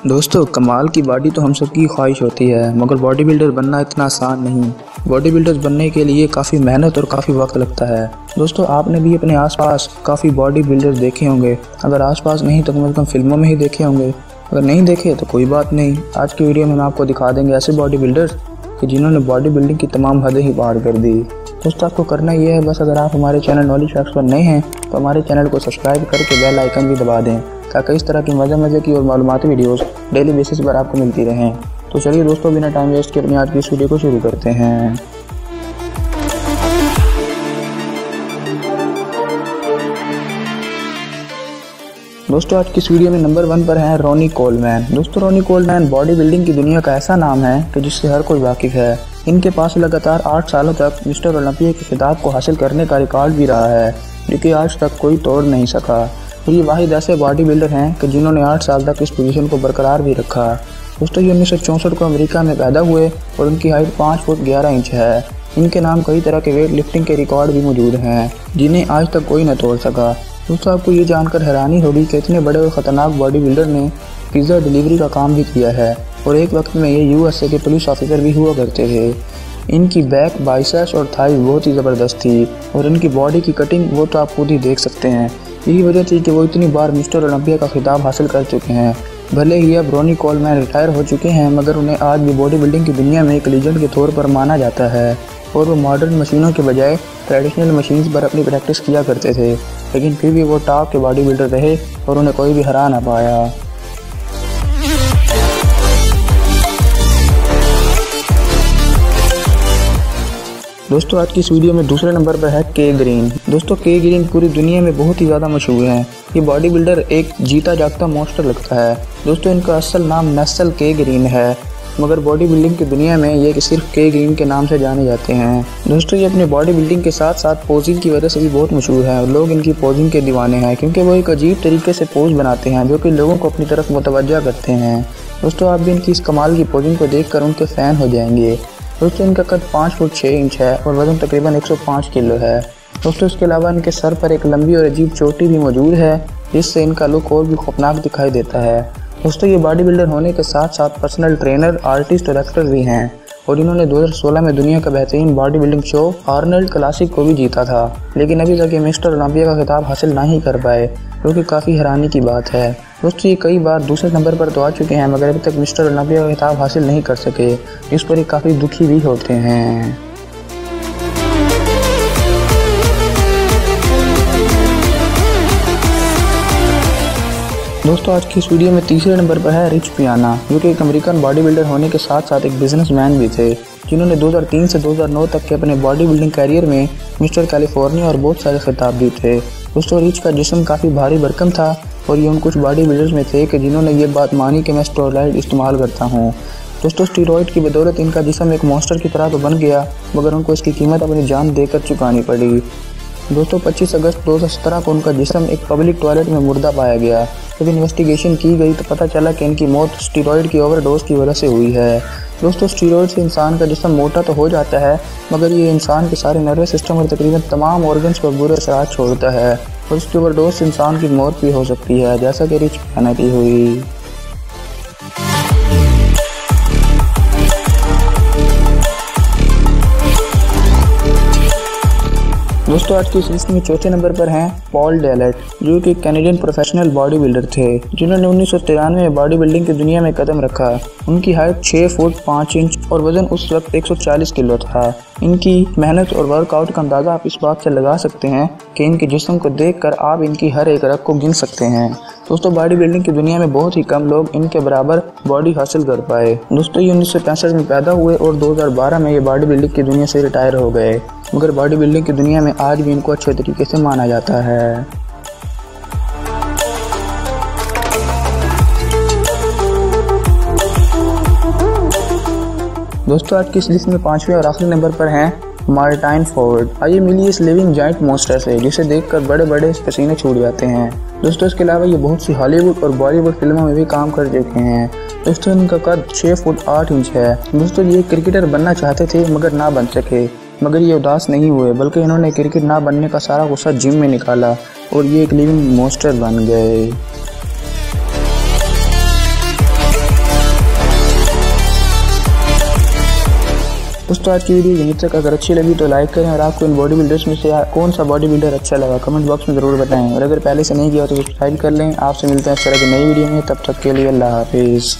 दोस्तों, कमाल की बॉडी तो हम सबकी ख्वाहिश होती है, मगर बॉडी बिल्डर बनना इतना आसान नहीं। बॉडी बिल्डर्स बनने के लिए काफ़ी मेहनत और काफ़ी वक्त लगता है। दोस्तों, आपने भी अपने आसपास काफ़ी बॉडी बिल्डर्स देखे होंगे। अगर आसपास नहीं तो कम से कम फिल्मों में ही देखे होंगे। अगर नहीं देखे तो कोई बात नहीं, आज की वीडियो में हम आपको दिखा देंगे ऐसे बॉडी बिल्डर्स कि जिन्होंने बॉडी बिल्डिंग की तमाम हदें ही पार कर दी। दोस्तों, आपको करना ये है, बस अगर आप हमारे चैनल नॉलेज फैक्ट्स पर नए हैं तो हमारे चैनल को सब्सक्राइब करके बेल आइकन भी दबा दें, ताकि इस तरह की मज़े की और मालूमाती वीडियोस डेली बेसिस पर आपको मिलती रहें। तो चलिए दोस्तों, बिना टाइम वेस्ट के अपनी आज की इस वीडियो को शुरू करते हैं। दोस्तों, आज की इस वीडियो में नंबर 1 पर है रोनी कोलमैन। दोस्तों, रोनी कोलमैन बॉडी बिल्डिंग की दुनिया का ऐसा नाम है कि जिससे हर कोई वाकिफ है। इनके पास लगातार 8 सालों तक मिस्टर ओलंपिया के खिताब को हासिल करने का रिकॉर्ड भी रहा है, जो कि आज तक कोई तोड़ नहीं सका। और ये वाहिद ऐसे बॉडी बिल्डर हैं कि जिन्होंने 8 साल तक इस पोजीशन को बरकरार भी रखा। दोस्तों, ये 1964 को अमेरिका में पैदा हुए और उनकी हाइट 5 फुट 11 इंच है। इनके नाम कई तरह के वेट लिफ्टिंग के रिकॉर्ड भी मौजूद हैं, जिन्हें आज तक कोई न तोड़ सका। दोस्तों, आपको ये जानकर हैरानी होगी कि इतने बड़े और ख़तरनाक बॉडी बिल्डर ने पिज़्ज़ा डिलीवरी का काम भी किया है, और एक वक्त में ये यूएसए के पुलिस ऑफिसर भी हुआ करते थे। इनकी बैक, बाइसेप्स और थाई बहुत ही ज़बरदस्त थी, और इनकी बॉडी की कटिंग वो तो आप खुद ही देख सकते हैं। यही वजह थी कि वो इतनी बार मिस्टर ओलंपिया का खिताब हासिल कर चुके हैं। भले ही अब रोनी कोलमैन रिटायर हो चुके हैं, मगर उन्हें आज भी बॉडी बिल्डिंग की दुनिया में एक लीजेंड के तौर पर माना जाता है, और वो मॉडर्न मशीनों के बजाय ट्रेडिशनल मशीन्स पर अपनी प्रैक्टिस किया करते थे। लेकिन फिर भी वो टॉप के बॉडी बिल्डर रहे और उन्हें कोई भी हरा ना पाया। दोस्तों, आज की इस वीडियो में दूसरे नंबर पर है के ग्रीन। दोस्तों, के ग्रीन पूरी दुनिया में बहुत ही ज़्यादा मशहूर हैं। ये बॉडी बिल्डर एक जीता जागता मॉन्स्टर लगता है। दोस्तों, इनका असल नाम नेसल के ग्रीन है, मगर बॉडी बिल्डिंग की दुनिया में ये सिर्फ के ग्रीन के नाम से जाने जाते हैं। दोस्तों, ये अपने बॉडी बिल्डिंग के साथ साथ पोजिंग की वजह से भी बहुत मशहूर है, और लोग इनकी पोजिंग के दीवाने हैं, क्योंकि वो एक अजीब तरीके से पोज बनाते हैं जो कि लोगों को अपनी तरफ मुतवज्जा करते हैं। दोस्तों, आप भी इनकी इस कमाल की पोजिंग को देखकर उनके फ़ैन हो जाएंगे। दोस्तों, इनका कद 5 फुट 6 इंच है और वजन तकरीबन 105 किलो है। दोस्तों, इसके अलावा इनके सर पर एक लंबी और अजीब चोटी भी मौजूद है, जिससे इनका लुक और भी खौफनाक दिखाई देता है। दोस्तों, ये बॉडी बिल्डर होने के साथ साथ पर्सनल ट्रेनर, आर्टिस्ट और एक्टर भी हैं, और इन्होंने 2016 में दुनिया का बेहतरीन body building show Arnold classic को भी जीता था। लेकिन अभी तक ये मिस्टर ओलंपिया का खिताब हासिल नहीं कर पाए, जो कि काफ़ी हैरानी की बात है। दोस्तों, ये कई बार दूसरे नंबर पर तो आ चुके हैं, मगर अभी तक मिस्टर ओलंपिया का खिताब हासिल नहीं कर सके, इस पर ये काफ़ी दुखी भी होते हैं। दोस्तों, आज की इस वीडियो में तीसरे नंबर पर है रिच पियाना, जो कि एक अमेरिकन बॉडी बिल्डर होने के साथ साथ एक बिजनेसमैन भी थे, जिन्होंने 2003 से 2009 तक के अपने बॉडी बिल्डिंग कैरियर में मिस्टर कैलिफोर्निया और बहुत सारे खिताब भी थे। दोस्तों, रिच का जिस्म काफ़ी भारी भरकम था, और ये उन कुछ बॉडी बिल्डर्स में थे कि जिन्होंने ये बात मानी कि मैं स्टेरॉइड इस्तेमाल करता हूँ। दोस्तों, स्टेरॉइड की बदौलत इनका जिस्म एक मॉन्स्टर की तरह तो बन गया, मगर उनको इसकी कीमत अपनी जान देकर चुकानी पड़ी। दोस्तों, 25 अगस्त 2017 को उनका जिस्म एक पब्लिक टॉयलेट में मुर्दा पाया गया। जब इन्वेस्टिगेशन की गई तो पता चला कि इनकी मौत स्टेरॉइड की ओवरडोज की वजह से हुई है। दोस्तों, स्टेरॉइड से इंसान का जिस्म मोटा तो हो जाता है, मगर ये इंसान के सारे नर्वस सिस्टम और तकरीबन तमाम ऑर्गन्स पर बुरे असर छोड़ता है, और इसकी ओवरडोज से इंसान की मौत भी हो सकती है, जैसा कि रिच पियाना की हुई। दोस्तों, आज की इस लिस्ट में चौथे नंबर पर हैं पॉल डेलेट, जो कि कैनेडियन प्रोफेशनल बॉडी बिल्डर थे, जिन्होंने 1993 में बॉडी बिल्डिंग की दुनिया में कदम रखा। उनकी हाइट 6 फुट 5 इंच और वजन उस वक्त 140 किलो था। इनकी मेहनत और वर्कआउट का अंदाज़ा आप इस बात से लगा सकते हैं कि इनके जिस्म को देखकर आप इनकी हर एक रग को गिन सकते हैं। दोस्तों, बॉडी बिल्डिंग की दुनिया में बहुत ही कम लोग इनके बराबर बॉडी हासिल कर पाए। दोस्तों, ये 1965 में पैदा हुए और 2012 में ये बॉडी बिल्डिंग की दुनिया से रिटायर हो गए, मगर बॉडी बिल्डिंग की दुनिया में आज भी इनको अच्छे तरीके से माना जाता है। दोस्तों, आज की इस लिस्ट में 5वें और आखिरी नंबर पर हैं मार्टाइन फोर्ड। आइए मिलिए इस लिविंग जाइंट मॉन्स्टर से, जिसे देखकर बड़े बड़े पसीने छूट जाते हैं। दोस्तों, इसके अलावा ये बहुत सी हॉलीवुड और बॉलीवुड फिल्मों में भी काम कर चुके हैं। दोस्तों, इनका कद 6 फुट 8 इंच है। दोस्तों, ये क्रिकेटर बनना चाहते थे मगर ना बन सके, मगर ये उदास नहीं हुए, बल्कि इन्होंने क्रिकेट ना बनने का सारा गुस्सा जिम में निकाला और ये एक लिविंग मॉन्स्टर बन गए। दोस्तों आज की वीडियो यहीं तक, अगर अच्छी लगी तो लाइक करें और आपको इन बॉडी बिल्डर्स में से कौन सा बॉडी बिल्डर अच्छा लगा कमेंट बॉक्स में ज़रूर बताएं, और अगर पहले से नहीं किया तो सब्सक्राइब कर लें। आपसे मिलते हैं इस तरह की नई वीडियो में, तब तक के लिए अल्लाह हाफिज़।